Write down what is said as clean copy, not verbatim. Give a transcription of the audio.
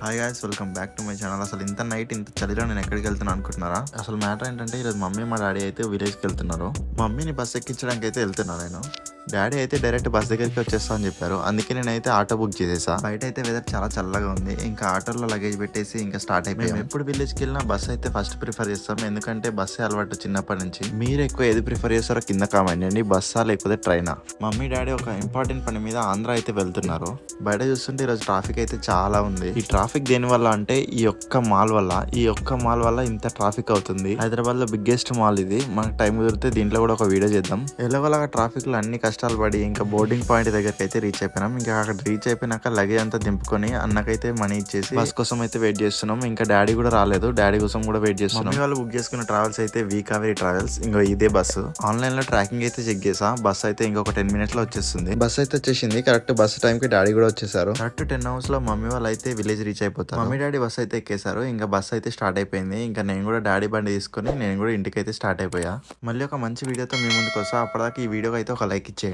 Hi guys, welcome back to my channel. అసలు ఇంత night ఇంత చలిలో నేను ఎక్కడికి వెళ్తున్నా అనుకుంటున్నారా? అసలు మ్యాటర్ ఏంటంటే ఈరోజు మమ్మీ మా డాడీ అయితే విలేజ్కి వెళ్తున్నారు. మమ్మీని బస్ ఎక్కించడానికి అయితే వెళ్తున్నాను నేను. డాడీ అయితే డైరెక్ట్ బస్ దగ్గరికి వచ్చేస్తా అని చెప్పారు. అందుకే నేనైతే ఆటో బుక్ చేసేసా. బయట అయితే వెదర్ చాలా చల్లగా ఉంది. ఇంకా ఆటోలో లగేజ్ పెట్టేసి ఇంకా స్టార్ట్ అయిపోయాం. మేము ఎప్పుడు విలేజ్కి వెళ్ళినా బస్ అయితే ఫస్ట్ ప్రిఫర్ చేస్తాం, ఎందుకంటే బస్సే అలవాటు చిన్నప్పటి నుంచి. మీరు ఎక్కువ ఏది ప్రిఫర్ చేస్తారో కింద కామెంట్ చేయండి, బస్సా లేకపోతే ట్రైనా? మమ్మీ డాడీ ఒక ఇంపార్టెంట్ పని మీద ఆంధ్ర అయితే వెళ్తున్నారు. బయట చూస్తుంటే ఈరోజు ట్రాఫిక్ అయితే చాలా ఉంది. ఈ ట్రాఫిక్ దేని వల్ల అంటే ఈ ఒక్క మాల్ వల్ల ఇంత ట్రాఫిక్ అవుతుంది. హైదరాబాద్ లో బిగ్గెస్ట్ మాల్ ఇది. మనకు టైం కుదిరితే దీంట్లో కూడా ఒక వీడియో చేద్దాం. ఎలాగోలాగా ట్రాఫిక్ లో అన్ని కష్టాలు పడి ఇంకా బోర్డింగ్ పాయింట్ దగ్గరికి అయితే రీచ్ అయిపోయినాం. ఇంకా అక్కడ రీచ్ అయిపోయినాక లగేజ్ అంతా దింపుకొని అన్నకైతే మనీ ఇచ్చేసి బస్ కోసం అయితే వెయిట్ చేస్తున్నాం. ఇంకా డాడీ కూడా రాలేదు, డాడీ కోసం కూడా వెయిట్ చేస్తున్నాం. వాళ్ళు బుక్ చేసుకున్న ట్రావెల్స్ అయితే వీకావేరి ట్రావెల్స్. ఇంకో ఇదే బస్సు. ఆన్లైన్ లో ట్రాకింగ్ అయితే చెక్ చేసా. బస్ అయితే ఇంకొక 10 minutes లో వచ్చేస్తుంది. బస్ అయితే వచ్చేసింది కరెక్ట్. బస్ టైం కి డాడీ కూడా వచ్చేసారు. కరెక్ట్ 10 hours లో మమ్మీ వాళ్ళు అయితే విలేజ్ రీచ్ అయిపోతారు. మమ్మీ డాడీ బస్ అయితే ఎక్కేసారు. ఇంకా బస్ అయితే స్టార్ట్ అయిపోయింది. ఇంకా నేను కూడా డాడీ బండి తీసుకుని నేను కూడా ఇంటికి అయితే స్టార్ట్ అయిపోయా. మళ్ళీ ఒక మంచి వీడియోతో మీ ముందుకు వస్తా. అప్పటిదాకా ఈ వీడియోకి అయితే ఒక లైక్ ఇచ్చేయండి.